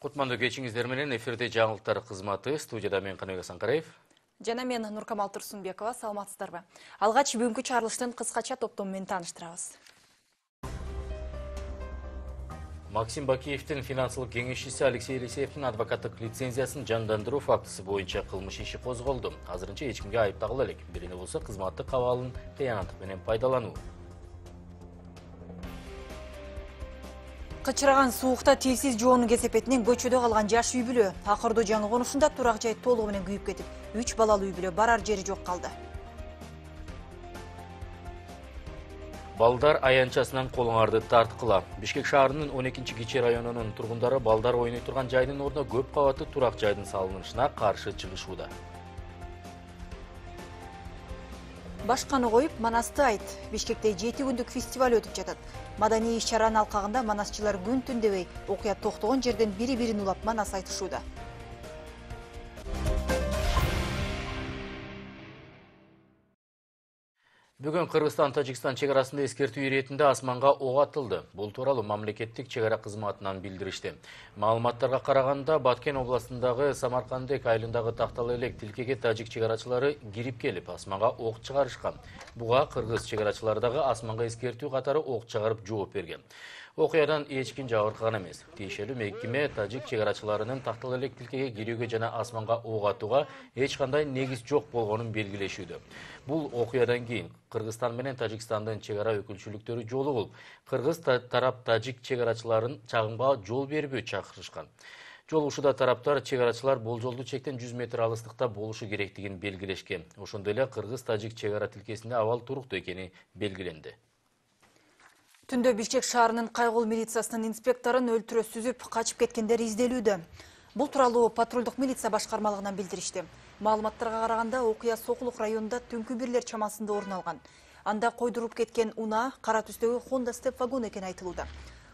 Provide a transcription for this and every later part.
Кутманды кечиңиздер менен эфирде жаңылыктар кызматы. Студияда мен Каныбек Санкараев. Жана мен Нуркамал Турсунбекова. Саламатсыздарбы? Алгач бүгүнкү чыгарылыштын кыскача топтому менен тааныштырабыз. Максим Бакиевдин финансылык кеңешчиси Алексей Елисеевдин адвокаттык лицензиясын жандандыруу фактысы боюнча кылмыш иши козголду. Азырынча эч кимге айып тагыла элек. Бирине болсо кызматтык абалын кыянаттык менен пайдалануу. Кычыраган суукта телсиз жоонун кесепетинен көчөдө калган жаш үй бүлө Акырдоо жаңы конушунда турак жай толугу менен күйүп кетип, 3 балалуу үй бүлө барар жери жок калды. Балдар аянчасынан колуңарды тарткыла. Бишкек шаарынын 12-кичи районунун тургундары балдар ойной турган жайдын ордуна көп кабаттуу турак жайдын салынышына каршы чыгышууда. Башканы коюп, Манасты айт. Бишкекте 7 күндүк фестиваль өтүп жатат. Маданий иш-чаранын алкагында манасчылар күн түн дебей окуя токтогон жерден бири-бирин улап манас айтышууда. Бүгүн Кыргызстан-Тажикстан чегарасында эскертүү иретинде асманга ок атылды. Бул тууралуу мамлекеттик чегара кызматынан билдиришти. Маалыматтарга караганда Баткен областындагы Самаркандек айылындагы тактал элек тилкеге тажик чегарачылары кирип келип, асманга ок чыгарышкан. Буга кыргыз чегарачылары дагы асманга эскертүү катары ок чыгарып жооп берген. Окуядан эч ким жабыркаган эмес. Тиешелүү мекеме тажик чегарачыларынын тактал элек тилкеге кирүүгө жана асманга ок атууга эч кандай негиз жок болгонун белгилешүүдө. Бул окуядан кийин Кыргызстан менен Тажикстандын чегара өкүлчүлүктөрү жолугуп, кыргыз тарап тажик чегарачыларын чагымга жол бербөө чакырышкан. Жолугушууда тараптар чегарачылар болжолдуу чектен 100 метр алыстыкта болушу керектигин белгилешкен. Ошондой эле кыргыз-тажик чегара тилкесинде абал туруктуу экени белгиленди. Түндө Бишкек шаарынын кайгыл милициясынын инспекторун өлтүрө сүзүп, качып кеткендер изделүүдө. Бул тууралуу патрулдук милиция башкармалыгынан билдиришти. Маалыматтарга караганда окуя Сокулук районунда түнкү бирлер чамасында орун алган. Анда койдуруп кеткен унаа кара түстөгү Honda Step вагон экени айтылууда.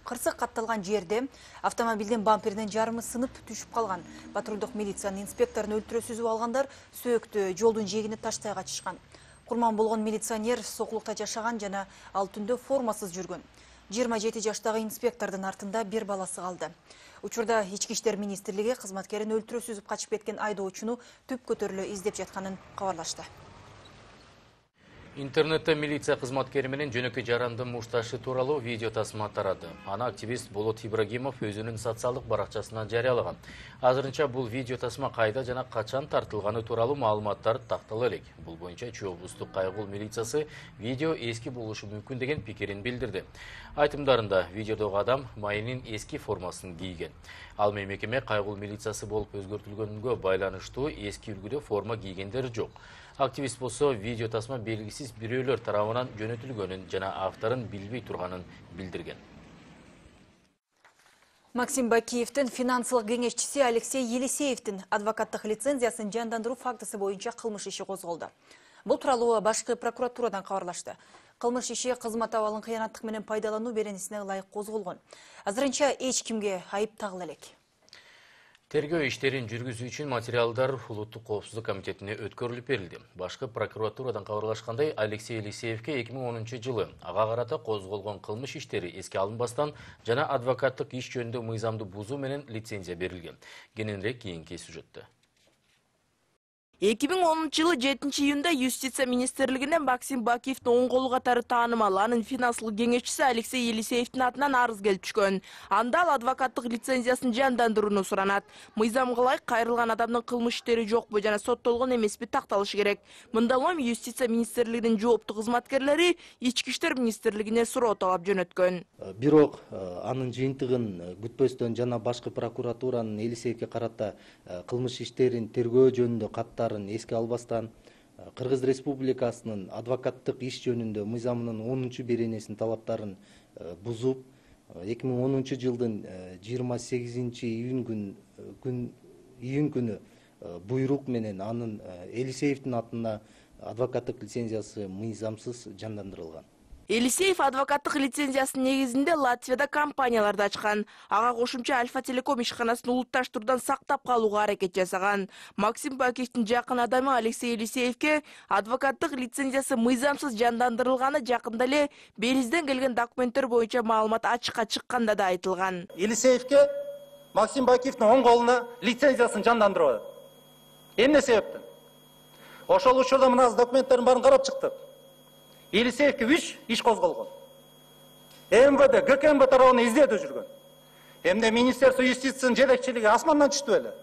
Кырсык катталган жерде автомобилдин бамперинин жарымы сынып түшүп калган. Патрулдук милициянын инспекторун өлтүрө сүзүп алгандар сөөктү жолдун жээгине таштай качышкан. Курман болгон милиционер Сокулукта жашаган жана ал түндө формасыз жүргөн. 27 жаштагы инспектордун артында бир баласы калды. Учурда Ички иштер министрлиги кызматкерин өлтүрө сүзүп качып кеткен айдоочуну түп көтөрүлө издеп жатканын кабарлашты. Интернетте милиция кызматкери менен жөнөкөй жарандын мушташы тууралуу видео тасма тарады. Аны активист Болот Ибрагимов өзүнүн социалдык баракчасынан жарыялаган. Азырынча бул видео тасма кайда жана качан тартылганы тууралуу маалыматтар тактала элек. Бул боюнча Чүй облустук кайгыл милициясы видео эски болушу мүмкүн деген пикирин билдирди. Айтымдарында видеодогу адам майынын эски формасын кийген. Ал мекеме кайгыл милициясы болуп өзгөртүлгөнгө байланыштуу эски үлгүдө форма кийгендер жок. Активист болсо видео тасма белгисиз бирөөлөр тарабынан жөнөтүлгөнүн жана авторун билбей турганын билдирген. Максим Бакиевдин финансылык кеңешчиси Алексей Елисеевдин адвокаттык лицензиясын жандандыруу фактысы боюнча кылмыш иши козголду. Бул тууралуу башкы прокуратурадан кабарлашты. Кылмыш иши кызмат абалын кыянаттык менен пайдалануу беренесине ылайык козголгон. Азырынча эч кимге айып тагыла элек. Тергөө иштерин жүргүзүү үчүн материалдар Улуттук коопсуздук комитетине өткөрүлүп берилди. Башкы прокуратурадан кабарлашкандай, Алексей Елисеевке 2010 жылы ага карата козголгон кылмыш иштери эске алынбастан жана адвокаттык иш жөнүндө мыйзамды бузуу менен лицензия берилген. Кененирээк кийинки сюжетте. 2010 жылы 7-июнда Юстиция министрлигинен Максим Бакиевдин оң колу катары таанымал анын финансылык кеңешчиси Алексей Елисеевдин атынан арыз келип түшкөн. Анда ал адвокаттык лицензиясын жандандырууну суранат. Мыйзамга ылайык кайрылган адамдын кылмыш иштери жокпу жана соттолгон эмеспи такталышы керек. Мындан улам Юстиция министрлигинин жооптуу кызматкерлери Ички иштер министрлигине суроо талап жөнөткөн. Бирок анын жыйынтыгын күтпөстөн жана башкы прокуратуранын Елисеевге карата кылмыш иштерин тергөө жөнүндө каттар эске албастан Кыргыз Республикасынын адвокаттык иш жөнүндө мыйзамынын 10 беренесинин талаптарын бузуп 2010 жылдын 28 июнь күнү буйрук менен анын Елисеевдин атына адвокаттык лицензиясы мыйзамсыз жандандырылган. Елисеев адвокаттык лицензиясынын негизинде Латвияда компанияларды ачкан. Ага кошумча Альфа Телеком ишканасын улутташтыруудан сактап калууга аракет жасаган. Максим Бакиевдин жакын адамы Алексей Елисеевке адвокаттык лицензиясы мыйзамсыз жандандырылганы жакында эле Белизден келген документтер боюнча маалымат ачыкка чыкканда да айтылган. Елисеевке Максим Бакиевдин оң колуна лицензиясын жандандырып атат. Эмне себептен? Ошол учурда мына документтердин баарын карап чыктык. Елисеевке 3 иш козголгон. МВД, ГКМБ тарабынан издөөдө жүргөн. Эмне Министерство юстициянын жетекчилиги асмандан түштү беле?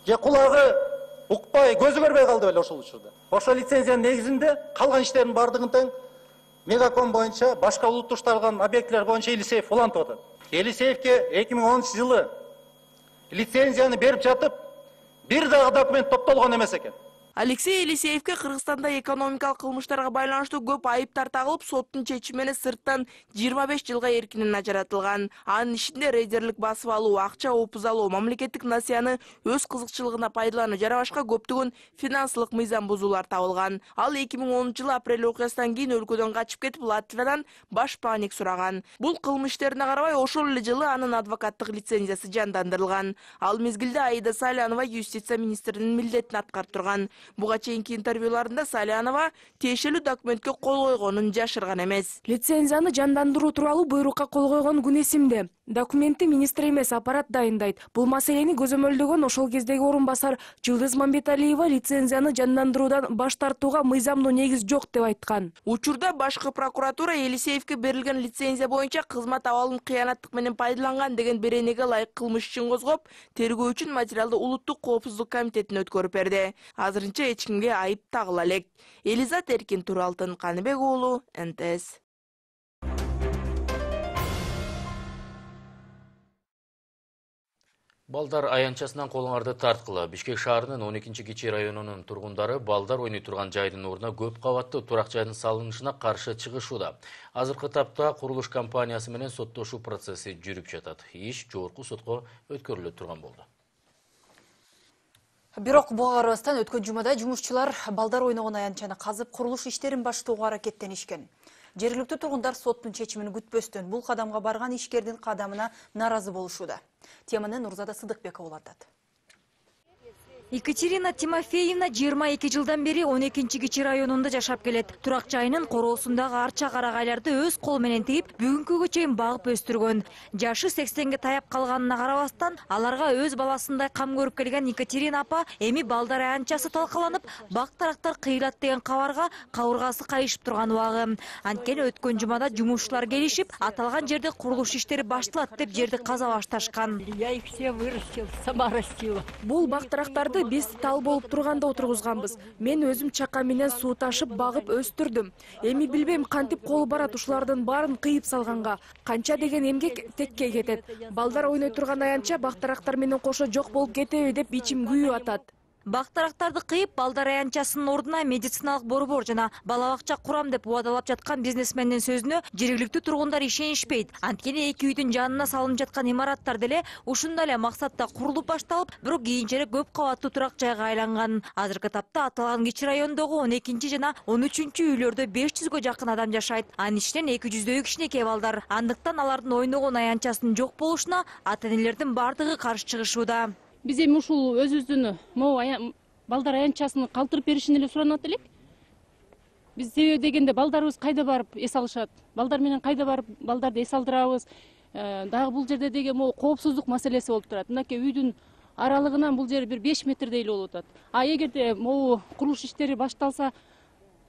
Же кулагы укпай, көзү көрбөй калды беле ошол учурда? Ошол лицензиянын негизинде калган иштердин бардыгын тең Мегаком боюнча, башка улуттушталган объекттер боюнча Елисеев улантып атат. Елисеевке 2010-жылы лицензияны берип жатып, бир дагы документ топтолгон эмес экен. Алексей Елисеевке Кыргызстанда экономикалык кылмыштарга байланыштуу көп айыптар тагылып, соттун чечими менен сырттан 25 жылга эркинен ажыратылган. Анын ишинде рейдерлик басып алуу, акча опуз алуу, мамлекеттик насыяны өз кызыкчылыгына пайдалануу жана башка көптөгөн финансылык мыйзам бузуулар табылган. Ал 2010-жылы апрель окуясынан кийин өлкөдөн качып кетип, Латвиядан башпаанник сураган. Бул кылмыш иштерине карабай, ошол эле жылы анын адвокаттык лицензиясы жандандырылган. Ал мезгилде Аида Салянова юстиция министринин милдетин аткарып турган. Буга чейинки интервьюларында Салянова тиешелүү документке кол койгонун жашырган эмес. Лицензияны жандандыруу тууралуу буйрукка кол койгон күн эсимде. Документти министр эмес, аппарат дайындайт. Бул маселени көзөмөлдөгөн ошол кездеги орун басар Жылдыз Мамбеталиева лицензияны жандандыруудан баш тартууга мыйзамдуу негиз жок деп айткан. Учурда башкы прокуратура Елисеевке берилген лицензия боюнча кызмат абалын кыянаттык менен пайдаланган деген беренеге ылайык кылмыш ишин козгоп, тергөө үчүн материалды Улуттук коопсуздук комитетине өткөрүп берди. Азырынча эч кимге айып тагыла элек. Элизат Эркин, Туралтын Каныбек уулу, НТС. Балдар аянчасынан колуңарды тарткыла. Бишкек шаарынын 12-Кичи районунун тургундары балдар ойной турган жайдын ордуна көп кабаттуу турак жайдын салынышына каршы чыгышууда. Азыркы тапта курулуш компаниясы менен соттошуу процесси жүрүп жатат. Иш жогорку сотко өткөрүлө турган болду. Бирок буга карабастан өткөн жумада жумушчулар балдар ойногон аянчаны казып курулуш иштерин баштоого аракеттенишкен. Жергиликтүү тургундар соттун чечимин күтпөстөн бул кадамга барган ишкердин кадамына наразы болушууда. Теманы Нурзада Сыдыкбекова улантат. Екатерина Тимофеевна 22 жылдан бери 12-Кичи районунда жашап келет. Турак жайынын короосундагы арча карагайларды өз кол менен тийип, бүгүнкүгө чейин багып өстүргөн. Жашы 80ге таяп калганына карабастан, аларга өз баласындай кам көрүп келген Екатерина апа эми балдар аянчасы талкаланып, бак тарактар кыйылат деген кабарга кабыргасы кайышып турган убагы. Анткени өткөн жумада жумушчулар келишип, аталган жерде курулуш иштери башталат деп жерди каза башташкан. Я их все вырастил, сама растила. Бул бак тарактарды биз тал болуп турганда отургузганбыз. Мен өзүм чака менен суу ташып багып өстүрдүм. Эми билбейм кантип колу барат ушулардын баарын кыйып салганга. Канча деген эмгек текке кетет. Балдар ойной турган аянча бак тарактар менен кошо жок болуп кетеби деп ичим күйүп атат. Бак тарактарды кыйып, балдар аянчасынын ордуна медициналык борбор жана бала бакча курам деп убадалап жаткан бизнесмендин сөзүнө жергиликтүү тургундар ишенишпейт. Анткени эки үйдүн жанына салынып жаткан имараттар деле ушундай эле максатта курулуп башталып, бирок кийинчерээк көп кабаттуу турак жайга айланган. Азыркы тапта аталган Кичи райондогу 12 жана 13 үйлөрдө 500гө жакын адам жашайт. Анын ичинен 200дөй кичинекей балдар. Андыктан алардын ойногон аянчасынын жок болушуна ата-энелердин бардыгы каршы чыгышууда. Биз эми ушул өзүбүздүн балдар аянчасын калтырып беришин эле суранат элек. Биз себеби дегенде балдарыбыз кайда барып эс алышат? Балдар менен кайда барып балдарды эс алдырабыз? Дагы бул жерде деген коопсуздук маселеси болуп турат. Мынакей үйдүн аралыгынан бул жер бир 5 метрдей эле болуп атат. А эгерде могу курулуш иштери башталса,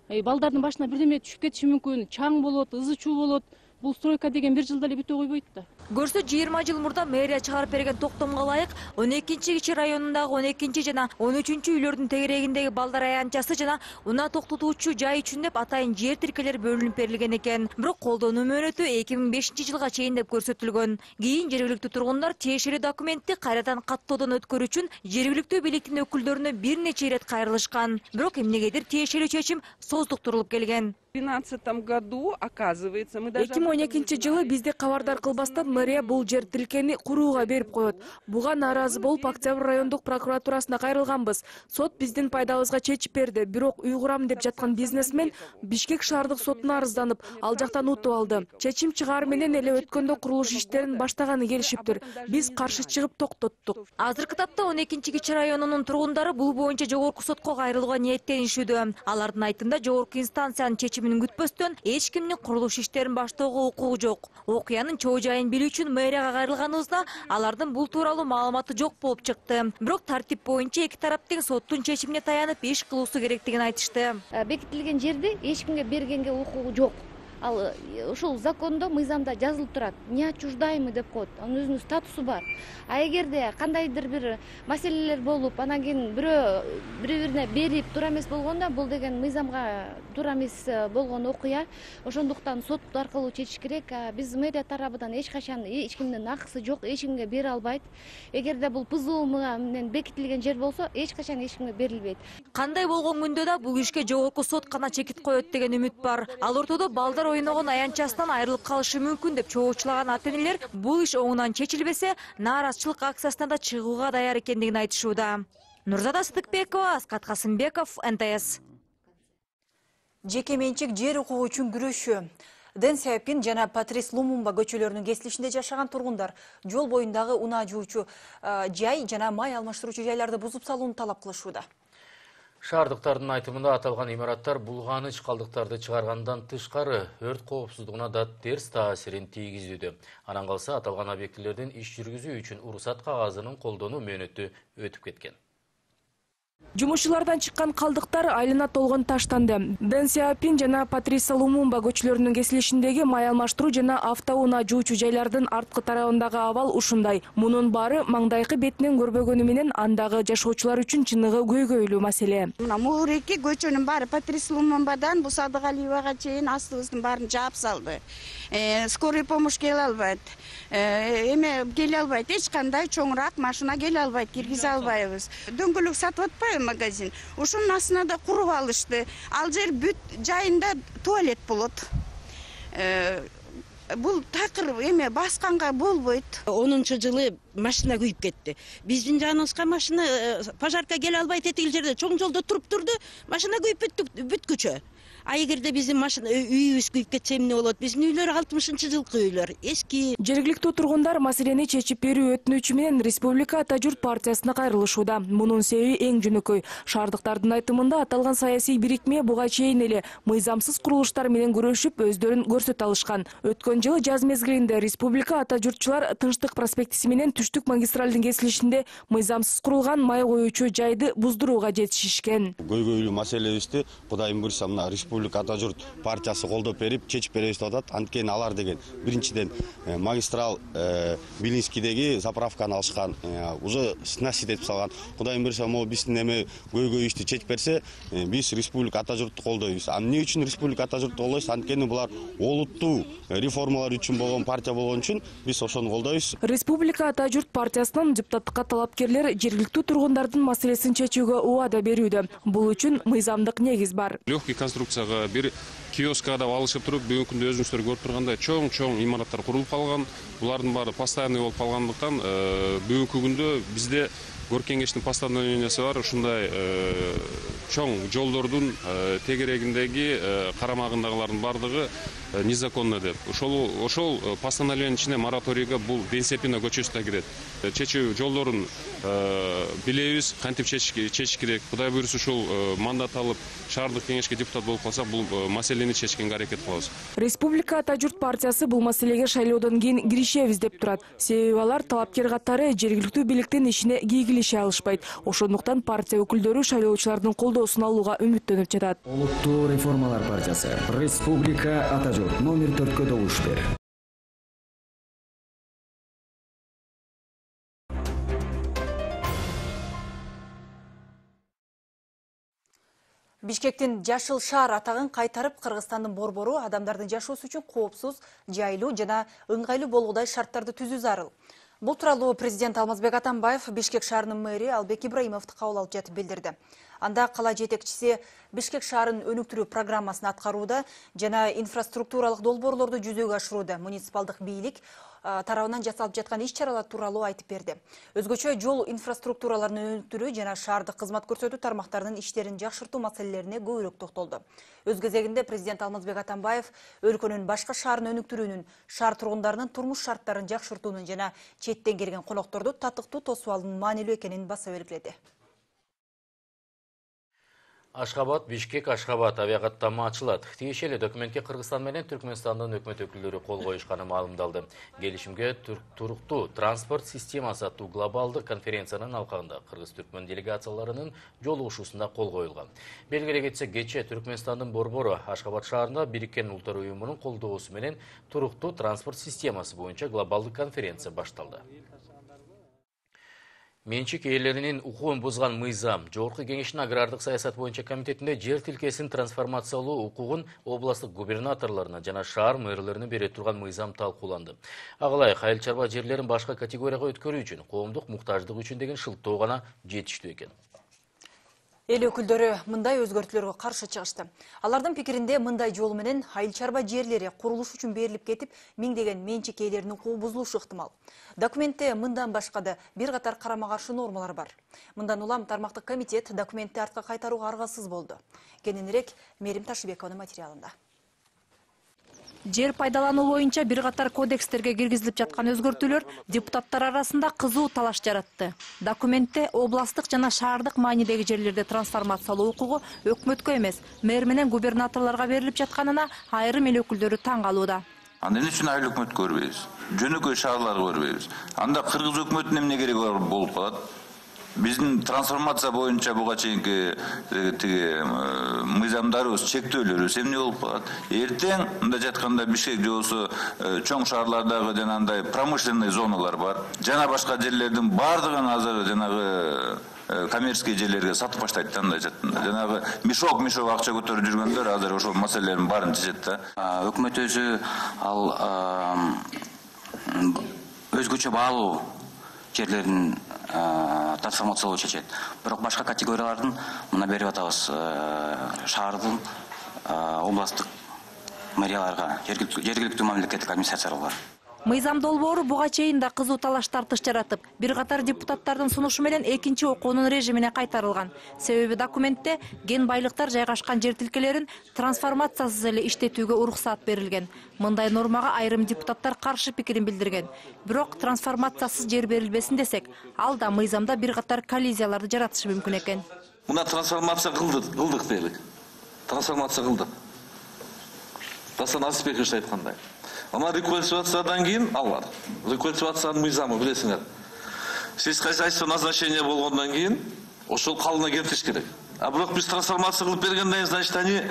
балдардын башына бирдеме түшүп кетиши мүмкүн, чаң болот, ызы чуу болот. Бул стройка деген бир жылда эле бүтө койбойт да. Көрсө 20 жыл мурда мэрия чыгарып берген токтомго ылайык 12-Кичи районундагы 12 жана 13 үйлөрдүн тегерегиндеги балдар аянчасы жана унаа токтотуучу жай үчүн деп атайын жер тиркелер бөлүнүп берилген экен. Бирок колдонуу мөөнөтү 2005 жылга чейин деп көрсөтүлгөн. Кийин жергиликтүү тургундар тиешелүү документти кайрадан каттоодон өткөрүү үчүн жергиликтүү бийликтин өкүлдөрүнө бир нече ирет кайрылышкан. Бирок эмнегедир тиешелүү чечим создуктурулуп келген. В 2012 году, оказывается, мы даже... 2012 жылы бизди кабардар кылбастан мэрия бул жер тилкени курууга берип коет. Буга нааразы болуп Октябрь райондук прокуратурасына кайрылганбыз. Сот биздин пайдабызга чечип берди. Бирок үй курам деп жаткан бизнесмен Бишкек шаардык сотуна арызданып, ал жактан утуп алды. Чечим чыгаар менен эле өткөндө курулуш иштерин баштаганы келишиптир. Биз каршы чыгып токтоттук. Азыркы тапта 12-Кичи районунун тургундары бул боюнча жогорку сотко кайрылууга ниеттенишүүдө. Алардын айтымында жогорку инстанциянын чечимин чечимин күтпөстөн эч кимдин курулуш иштерин баштоого укугу жок. Окуянын чоо жайын билүү үчүн мэрияга кайрылганыбызда алардын бул тууралуу маалыматы жок болуп чыкты. Бирок тартип боюнча эки тарап тең соттун чечимине таянып иш кылуусу керектигин айтышты. Бекитилген жерде эч кимге бергенге укугу жок. Ал ушул закондо, мыйзамда жазылып турат. Неотчуждаемый деп коет. Анын өзүнүн статусу бар. А эгерде кандайдыр бир маселелер болуп, анан кийин бирөө бири-бирине берип туура эмес болгондо, бул деген мыйзамга туура эмес болгон окуя. Ошондуктан сот аркылуу чечиш керек. Биз мэрия тарабынан эч качан эч кимдин акысы жок, эч кимге бере албайт. Эгерде бул ПЗУ менен бекитилген жер болсо, эч качан эч кимге берилбейт. Кандай болгон күндө да бул ишке жогорку сот гана чекит коет деген үмүт бар. Ал ортодо балдар ойногон аянтчасынан айрылып калышы мүмкүн деп чоочулаган ата-энелер бул иш оңунан чечилбесе, нааразычылык акциясына да чыгууга даяр экендигин айтышууда. Нурзада Сыдыкбекова, Аскат Касымбеков, НТС. Жеке менчик жер укугу үчүн күрөшүү. Дэн Сяопин жана Патрис Лумумба көчөлөрүнүн кесилишинде жашаган тургундар жол боюндагы унаа жуучу жай жана май алмаштыруучу жайларды бузуп салууну талап кылышууда. Шаардыктардын айтымында аталган имараттар булганыч калдыктарды чыгаргандан тышкары өрт коопсуздугуна да терс таасирин тийгизүүдө. Анан калса аталган объектилердин иш жүргүзүү үчүн уруксат кагазынын колдонуу мөөнөтү өтүп кеткен. Жумушчулардан чыккан калдыктар айлана толгон таштанды. Дэн Сяопин жана Патриса Лумумба көчөлөрүнүн кесилишиндеги май алмаштыруу жана автоунаа жуучу жайлардын арткы тарабындагы абал ушундай. Мунун баары маңдайкы бетинен көрбөгөнү менен андагы жашоочулар үчүн чыныгы көйгөйлүү маселе. Мына эки көчөнүн баары Патриса Лумумбадан бу Садыгалиевага чейин астыбыздын баарын жаап салды. Скорый помощь келе албайт. Эме келе албайт. Эч кандай чоңураак машина келе албайт, киргизе албайбыз. Дөңгөлөк сатып атпайбы магазин. Ушунун астына да куруп алышты. Ал жер бүт жайында туалет болот. Бул такыр эме басканга болбойт. 10-жылы машина күйүп кетти. Биздин жаныбызга машина пожарка келе албайт этил жерде чоң жолдо туруп турду. Машина күйүп бүткүчө. А эгерде биздин машина үйүбүз күйүп кетсе эмне болот? Биздин үйлөр 60-жылкы үйлөр, эски. Жергиликтүү тургундар маселени чечип берүү өтүнүчү менен Республика Ата журт партиясына кайрылышууда. Мунун себеби эң жөнөкөй. Шаардыктардын айтымында аталган саясий бирикме буга чейин эле мыйзамсыз курулуштар менен күрөшүп өздөрүн көрсөтө алышкан. Өткөн жылы жаз мезгилинде Республика Ата журтчулар Тынчтык проспектиси менен Түштүк магистралдын кесилишинде мыйзамсыз курулган май коюучу жайды буздурууга жетишишкен. Көйгөйлүү маселебизди Кудайым буйрса мына Республика Ата журт партиясы колдоп берип чечип беребиз деп атат. Анткени алар деген биринчиден магистрал Билинскийдеги заправканы алышкан, уже снасить этип салган. Кудайым буйрса могу биздин эме көйгөйүбүздү чечип берсе, биз Республика Ата журтту колдойбуз. А эмне үчүн Республика Ата журтту колдойбуз? Анткени булар олуттуу реформалар үчүн болгон партия болгон үчүн биз ошону колдойбуз. Республика Ата журт партиясынын депутаттыкка талапкерлер жергиликтүү тургундардын маселесин чечүүгө убада берүүдө. Бул үчүн мыйзамдык негиз бар. Легкий конструкцияга бир киоскка да алышып туруп, бүгүнкү күндө өзүңүздөр көрүп тургандай чоң имараттар курулуп калган. Булардын баары постоянный болуп калгандыктан бүгүнкү күндө бизде Горкий кеңештин постановлениясы бар. Ушундай чоң жолдордун тегерегиндеги карамагындагылардын бардыгы незаконно деп. Ошол постановлениянын ичине мораторийге бул Дэн Сяопин көчөсү да кирет. Чечүү жолдорун билебиз, кантип чечиш керек. Кудай буйрса ушул мандат алып, шаардык кеңешке депутат болуп калса, бул маселени чечкенге аракет кылабыз. Республика Ата журт партиясы бул маселеге шайлоодон кийин киришебиз деп турат. Себеби алар талапкер катары жергиликтүү бийликтин ишине кийгилише алышпайт. Ошондуктан партия өкүлдөрү шайлоочулардын колдоосун алууга үмүттөнүп жатат. Улуттуу реформалар партиясы, Республика Ата журт номер 4-кө добуш бер. Бишкектин жашыл шаар атагын кайтарып Кыргызстандын борбору адамдардын жашоосу үчүн коопсуз, жайлуу жана ыңгайлуу болгудай шарттарды түзүү зарыл. Бул тууралуу президент Алмазбек Атамбаев Бишкек шаарынын мэри Албек Ибраимовду кабыл алып жатып билдирди. Анда кала жетекчиси Бишкек шаарын өнүктүрүү программасын аткарууда жана инфраструктуралык долбоорлорду жүзөгө ашырууда муниципалдык бийлик тарабынан жасалып жаткан иш-чаралар тууралуу айтып берди. Өзгөчө жол инфраструктураларын өнүктүрүү жана шаардык кызмат көрсөтүү тармактарынын иштерин жакшыртуу маселелерине көбүрөөк токтолду. Өз кезегинде президент Алмазбек Атамбаев өлкөнүн башка шаарын өнүктүрүүнүн, шаар тургундарынын турмуш шарттарын жакшыртуунун жана четтен келген конокторду татыктуу тосуп алуунун маанилүү экенин баса белгиледи. Ашхабад, Бишкек, Ашхабад авиакаттама ачылат. Тиешелі документке Кыргызстан менен Түркменстандын өкмөт өкүлдөрү кол коюшканы маалымдалды. Келишимге туруктуу транспорт системасы аттуу глобалдык конференциянын алкагында Кыргыз-Түркмен делегацияларынын жолугушуусуна кол коюлган. Белгилей кетсек, кечээ Түркменстандын борбору Ашхабад шаарында Бириккен Улуттар уюмунун колдоосу менен туруктуу транспорт системасы боюнча глобалдык конференция башталды. Менчик ээлеринин укугун бузган мыйзам Жогорку Кеңештин агрардык саясат боюнча комитетинде жер тилкесин трансформациялоо укугун областтык губернаторлоруна жана шаар мэрлерине бере турган мыйзам талкууланды. Ага айыл чарба жерлерин башка категорияга өткөрүү үчүн, коомдук муктаждык үчүн деген шылтоо гана жетиштүү экен. Эл өкүлдөрү мындай өзгөртүүлөргө каршы чыгышты. Алардын пикиринде мындай жол менен айыл чарба жерлери курулуш үчүн берилип кетип, миңдеген менчик ээлеринин укугу бузулушу ыктымал. Документте мындан башка да бир катар карама-каршы нормалар бар. Мындан улам тармактык комитет документти артка кайтарууга аргасыз болду. Кененирээк Мерим Ташыбекованын материалында. Жер пайдалануу боюнча бир катар кодекстерге киргизилип жаткан өзгөртүүлөр депутаттар арасында кызуу талаш жаратты. Документте областтык жана шаардык маанидеги жерлерди трансформациялоо укугу өкмөткө эмес, мэр менен губернаторлорго берилип жатканына айрым эл өкүлдөрү таң калууда. Анда эмне үчүн айыл өкмөт көрбөйбүз? Жөнөкөй шаарларды көрбөйбүз. Анда кыргыз өкмөтүнүн эмне кереги бар болуп калат? Биздин трансформация боюнча буга чейинки мыйзамдарыбыз, чектөөлөрүбүз эмне болуп калат? Эртең мында жатканда Бишкек же болсо чоң шаарлардагы жанагындай промышленный зоналар бар. Жана башка жерлердин бардыгын азыр жанагы коммерческий жерлерге сатып баштайт да, андай жаттында. Жанагы мешок акча көтөрүп жүргөндөр азыр ошол маселелердин баарын чечет да. Өкмөт өзү ал өзгөчө баалуу жерлерин трансформациялоо чечет. Бирок башка категориялардын мына берип атабыз, шаардын областтык мэрияларга, жергиликтүү мамлекеттик администрацияларга. Мыйзам долбоору буга чейин да кызуу талаш тартыш жаратып, бир катар депутаттардын сунушу менен экинчи окуунун режимине кайтарылган. Себеби документте ген байлыктар жайгашкан жер тилкелерин трансформациясыз эле иштетүүгө уруксаат берилген. Мындай нормага айрым депутаттар каршы пикирин билдирген. Бирок трансформациясыз жер берилбесин десек, ал да мыйзамда бир катар коллизияларды жаратышы мүмкүн экен. Мына трансформация кылдык дейли. Трансформация кылдык. Дастан Асылбекович айткандай. Ама рекультивациядан кийин ал бар. Рекультивациянын мыйзамы билесиңер. Сельское хозяйство назначение болгондон кийин ошол калыбына келтириш керек. А бирок биз трансформация кылып бергенден кийин, значит, они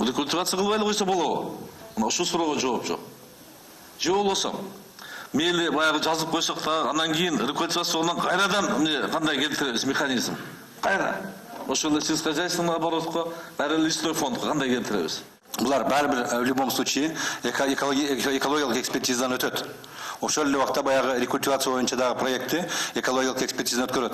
рекультивация кылбай эле койсо болобу? Мына ушул суроого жооп жок. Же болбосо мейли баягы жазып койсок да, анан кийин рекультивациянан кайрадан кандай келтиребиз механизм? Кайра? Ошол эле сельскохозяйственный оборотко, баары лесной фондко кандай келтиребиз? Булар бәрбір в любом случае экологиялық экспертизадан өтөт. Ошол эле убакта баягы рекультивация боюнча дагы проектти экологиялык экспертизадан өткөрөт.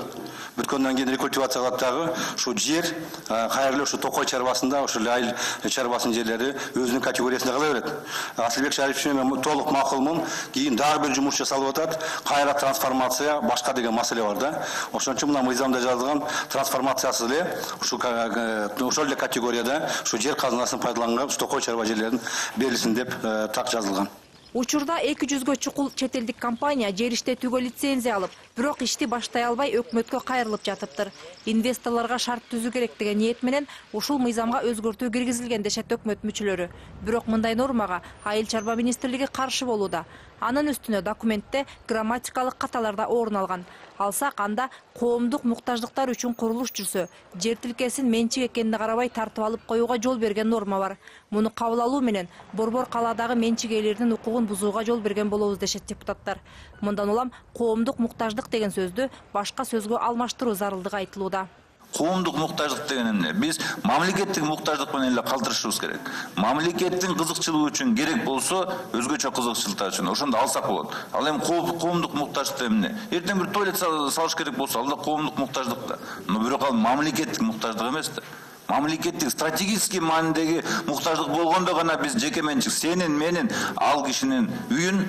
Бүткөндөн кийин рекультивация кылат дагы ушу жер кайра эле ушу Токой чарбасында ошол айыл чарбасынын жерлери өзүнүн категориясында кала берет. Асылбек Шарипович мен толук макулмун. Кийин дагы бир жумуш жасалып атат. Кайра трансформация башка деген маселе бар да. Ошон үчүн мына мыйзамда жазылган трансформациясыз эле ошол эле категорияда ушу жер казынасын пайдаланган Токой чарба жерлерин берилсин деп так жазылган. Учурда 200гө чукул чет элдик компания жер иштетүүгө лицензия алып, бирок ишти баштай албай өкмөткө кайрылып жатыптыр. Инвесторлорго шарт түзүү керек деген ниет менен ушул мыйзамга өзгөртүү киргизилген дешет өкмөт мүчөлөрү. Бирок мындай нормага айыл чарба министрлиги каршы болууда. Анын үстүнө документте грамматикалык каталар да орун алган. Алсак анда коомдук муктаждыктар үчүн курулуш жүрсө, жер тилкесин менчик экенине карабай тартып алып коюуга жол берген норма бар. Муну кабыл алуу менен борбор калаадагы менчик ээлеринин укугун бузууга жол берген болобуз дешет депутаттар. Мындан улам коомдук муктаждык деген сөздү башка сөзгө алмаштыруу зарылдыгы айтылууда. Коомдук муктаждык деген эмне? Биз мамлекеттик муктаждык менен эле калтырышыбыз керек. Мамлекеттин кызыкчылыгы үчүн керек болсо, өзгөчө кызыкчылыктар үчүн ошондо алсак болот. Ал эми коомдук муктаждык эмне? Эртең бир туалет салыш керек болсо, ал да коомдук муктаждык да. Но бирок ал мамлекеттик муктаждык эмес да. Мамлекеттик стратегический маанидеги муктаждык болгондо гана биз жеке менчик сенин, менин, ал кишинин үйүн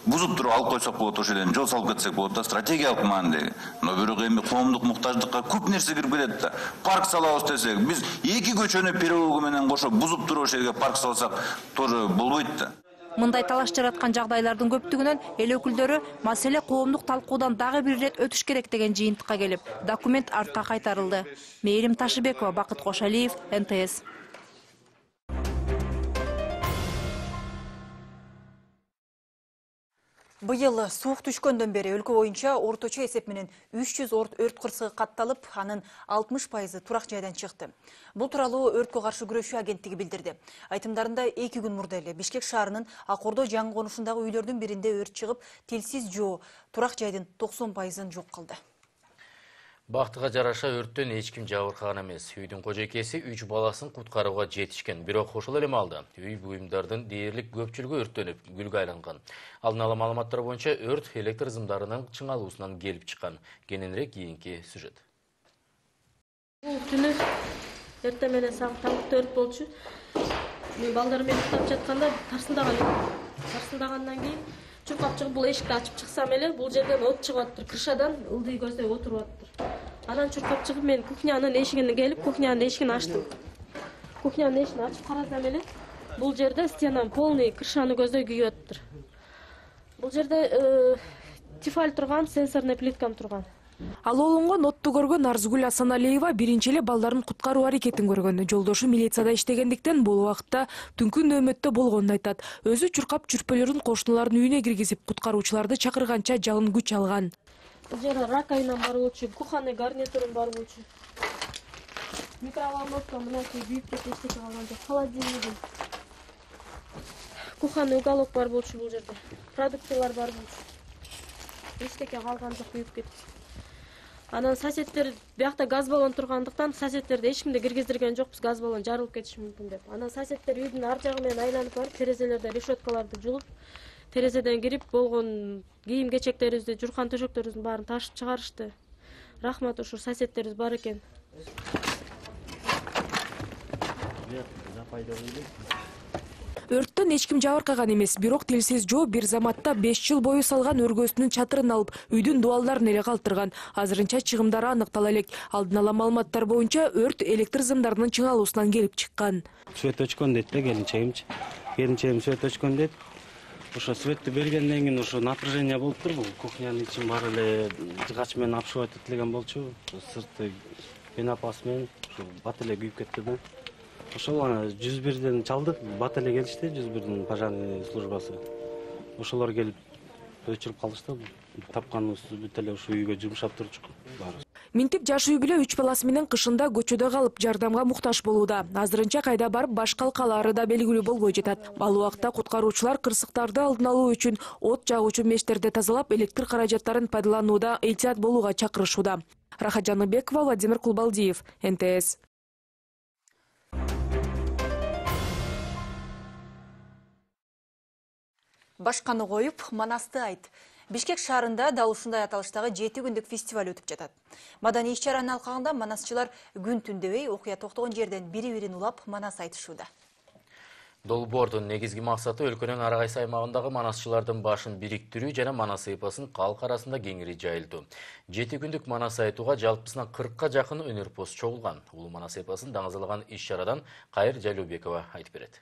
бузуп туруп алып койсок болот, ошол жерден жол салып кетсек болот да, стратегиялык маанидеги. Но бирок эми коомдук муктаждыкка көп нерсе кирип келет да. Парк салабыз десек, биз эки көчөнү переулогу менен кошо бузуп туруп ошол жерге парк салсак тоже болбойт да. Мындай талаш жараткан жагдайлардын көптүгүнөн эл өкүлдөрү маселе коомдук талкуудан дагы бир ирет өтүш керек деген жыйынтыкка келип, документ артка кайтарылды. Мээрим Ташыбекова, Бакыт Кошалиев, НТС. Быйыл суук түшкөндөн бери өлкө боюнча орточо эсеп менен 300 өрт кырсыгы катталып, анын 60% турак жайдан чыкты. Бул тууралуу өрткө каршы күрөшүү агенттиги билдирди. Айтымдарында 2 күн мурда эле Бишкек шаарынын Акордо жаңы конушундагы үйлөрдүн биринде өрт чыгып, тилсиз жоо турак жайдын 90%-ын жок кылды. Бактыга жараша өрттөн эч ким жабыркаган эмес. Үйдүн кожойкеси 3 баласын куткарууга жетишкен. Бирок ошол эле маалда үй буюмдардын дээрлик көпчүлүгү өрттөнүп, күлгө айланган. Алдын ала маалыматтар боюнча өрт электр зымдарынын чыңалуусунан келип чыккан. Кененирээк кийинки сюжет. Бул түнү эртең менен саат таңкы өрт болчу. Мен балдар менен уктап жатканда тарсылдагандан кийин чуркап чыгып бул эшикти ачып чыксам эле бул жерден от чыгып атыптыр. Крышадан ылдый көздөй отуруп атыптыр. Анан чуркап чыгып мен кухнянын эшигине келип, кухнянын эшигин ачтым. Кухнянын эшигин ачып карасам эле бул жерде стенам полный крышаны көздөй күйүп атыптыр. Бул жерде тефаль турган, сенсорный плиткам турган. Ал олонгон отту көргөн Арзгүл Асаналиева биринчи эле балдарын куткаруу аракетин көргөн. Жолдошу милицияда иштегендиктен бул убакытта түнкү нөөмөттө болгонун айтат. Өзү чуркап чүрпөлөрүн кошуналардын үйүнө киргизип, куткаруучуларды чакырганча жалын күч алган. Бул жерде раковинам бар болчу, кухонный гарнитурум бар болчу. Микроволновка мынакей күйүп кетип эчтеке калган жок. Холодильнигим. Кухонный уголок бар болчу бул жерде. Продуктылар бар болчу. Эчтеке калган жок, күйүп кетип. Анан соседтер биякта газ баллон тургандыктан соседтерди эч кимди киргиздирген жокпуз, газ баллон жарылып кетиши мүмкүн деп. Анан соседтер үйдүн ар жагы менен айланып барып, терезелерде решеткаларды жулуп, терезеден кирип болгон кийим-кечектерибизди, журкан төшөктөрүбүздүн баарын ташып чыгарышты. Рахмат, ушул соседтерибиз бар экен. Өрттөн эч ким жабыркаган эмес, бирок тилсиз жоо бир заматта 5 жыл бою салган өргөсүнүн чатырын алып, үйдүн дубалдарын эле калтырган. Азырынча чыгымдары аныктала элек. Алдын ала маалыматтар боюнча өрт электр зымдарынын чыңалуусунан келип чыккан. Свет өчкөн дейт да келинчегимчи. Келинчегим свет өчкөн дейт. Ошо светти бергенден кийин ошо напряжение болуптур. Бул кухнянын ичин баары эле жыгач менен обшивать этилген болчу. Сырты пенопас менен бат эле күйүп кетти да. Ошол ана 101ден чалдык, бат эле келишти, 101дин пожарный службасы. Ошолор келип өчүрүп калышты. Тапканыбызды бүт эле ушу үйгө жумшап турчук. Минтип жаш үй бүлө 3 баласы менен кышында көчөдө калып жардамга муктаж болууда. Азырынча кайда барып баш калкалары да белгилүү болбой жатат. Ал убакта куткаруучулар кырсыктарды алдын алуу үчүн от жагуучу мештерди тазалап, электр каражаттарын пайдаланууда эhtiyat болууга чакырышууда. Рахат Жаныбекова, Владимир Кулбалдиев, НТС. Башканы коюп, Манасты айт. Бишкек шаарында дал ушундай аталыштагы 7 күндүк фестиваль өтүп жатат. Маданий иш-чаранын алкагында манасчылар күн түндөбөй окуя токтогон жерден бири-бирин улап манас айтышууда. Долбоордун негизги максаты өлкөнүн ар кайсы аймагындагы манасчылардын башын бириктирүү жана манас эпосун калк арасында кеңири жайылтуу. 7 күндүк манас айтууга жалпысынан 40ка жакын өнөр-пост чогулган. Улуу манас эпосун даңазалаган иш-чарадан Кайыр Жалюбекова айтып берет.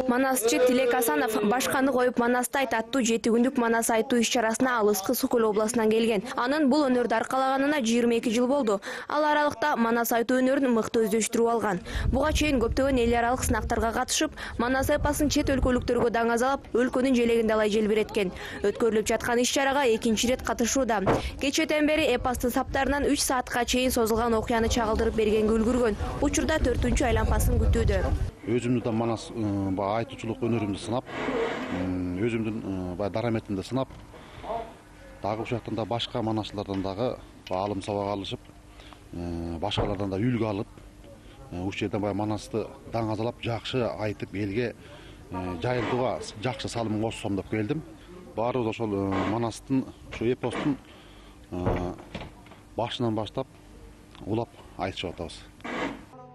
Манасчы Тилек Асанов башканы коюп Манасты айт аттуу 7 күндүк манас айтуу иш-чарасына алыскы Сукул областынан келген. Анын бул өнөрдү аркалаганына 22 жыл болду. Ал аралыкта манас айтуу өнөрүн мыкты өздөштүрүп алган. Буга чейин көптөгөн эл аралык сынактарга катышып, манас эпосын чет өлкөлүктөргө даңазалап, өлкөнүн желегинде алай желбиреткен. Өткөрүлүп жаткан иш-чарага 2-чи рет катышууда. Кечетен бери эпостун саптарынан 3 саатка чейин созулган окуяны чагылдырып бергенге үлгүргөн. Учурда 4-чү айланпасын күтүүдө. Өзүмдү да манас айтуучулук өнөрүмдү сынап, өзүмдүн дараметимди сынап, дагы ушактан да башка манасчылардан дагы алым сабак алышып, башкалардан да үлгү алып, ушул жерден манасты даңазалап, жакшы айтып элге жайылтууга жакшы салым кошсом деп келдим. Баарыбыз ошол манастын, ушу эпостун башынан баштап улап айтышып атабыз.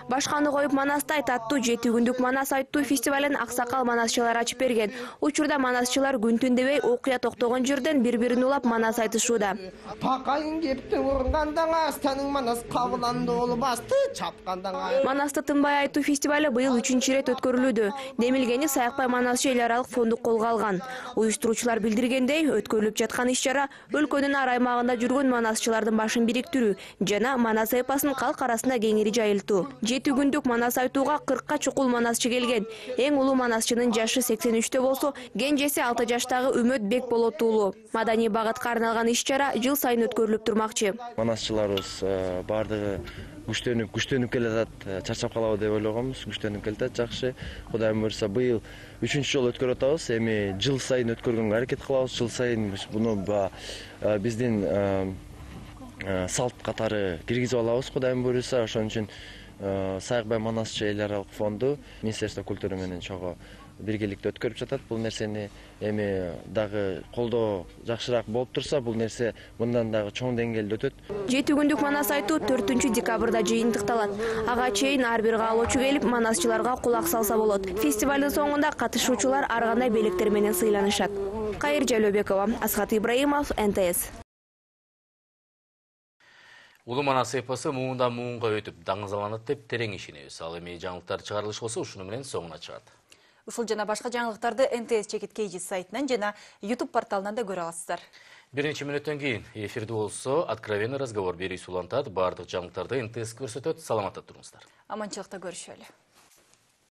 Башканы коюп Манастай аттуу 7 күндүк Манас айтуу фестивалын аксакал манасчылар ачып берген. Учурда манасчылар күн түн дебей окуя токтогон жерден бири-бирин улап Манас айтышууда. Такайын кепти ургандаңа, станың Манас кабыланды болбасты, чапкандаңа. Манасты тынбай айтуу фестивалы быйыл 3-чү ирет өткөрүлүүдө. Демилгени Саякбай Манасчы эл аралык фонду колго алган. Уюштуруучулар билдиргендей, өткөрүлүп жаткан иш-чара өлкөнүн ар аймагында жүргөн манасчылардын башын бириктирүү жана Манас эпосун калк арасында кеңири жайылтуу. 7 күндүк Манас айтууга 40 чукул манасчы келген. Эң улуу манасчынын жашы 83-тө болсо, кенжеси 6 жаштагы Үмөт Бек Болот уулу. Маданий багытка арналган иш-чара жыл сайын өткөрүлүп турмакчы. Манасчыларыбыз бардыгы күчтөнүп келе жатат, чарчап калабы деп ойлогонбуз. Күчтөнүп келе жатат, жакшы. Кудайым буйрса, быйыл 3-чү жолу өткөрүп атабыз. Эми жыл сайын өткөргөнгө аракет кылабыз. Жыл сайын буну биздин салт катары киргизип алабыз. Кудайым буйрса, ошон үчүн Саякбай Манасчы эл аралык фонду Министерство культуры менен чогуу биргеликте өткөрүп жатат. Бул нерсени эми дагы колдоо жакшыраак болуп турса, бул нерсе мындан дагы чоң деңгээлде өтөт. 7 күндүк Манас айтуу 4-декабрда жыйынтыкталат. Ага чейин ар бир каалоочу келип манасчыларга кулак салса болот. Фестивалдын соңунда катышуучулар ар кандай белектер менен сыйланышат. Кайыр Жалөбекова, Асхат Ибраимов, НТС. Улуу Манас эпосу муундан муунга өтүп даңызаланат деп терең ишенебиз. Ал эми жаңылыктар чыгарылыш болсо ушуну менен соңуна чыгат. Ушул жана башка жаңылыктарды НТС Чекит Кейжи сайтынан жана YouTube порталынан да көрө аласыздар. Биринчи мүнөттөн кийин эфирде болсо откровенный разговор берүүсү улантат. Бардык жаңылыктарды НТС көрсөтөт. Саламатта туруңуздар. Аманчылыкта көрүшөлү.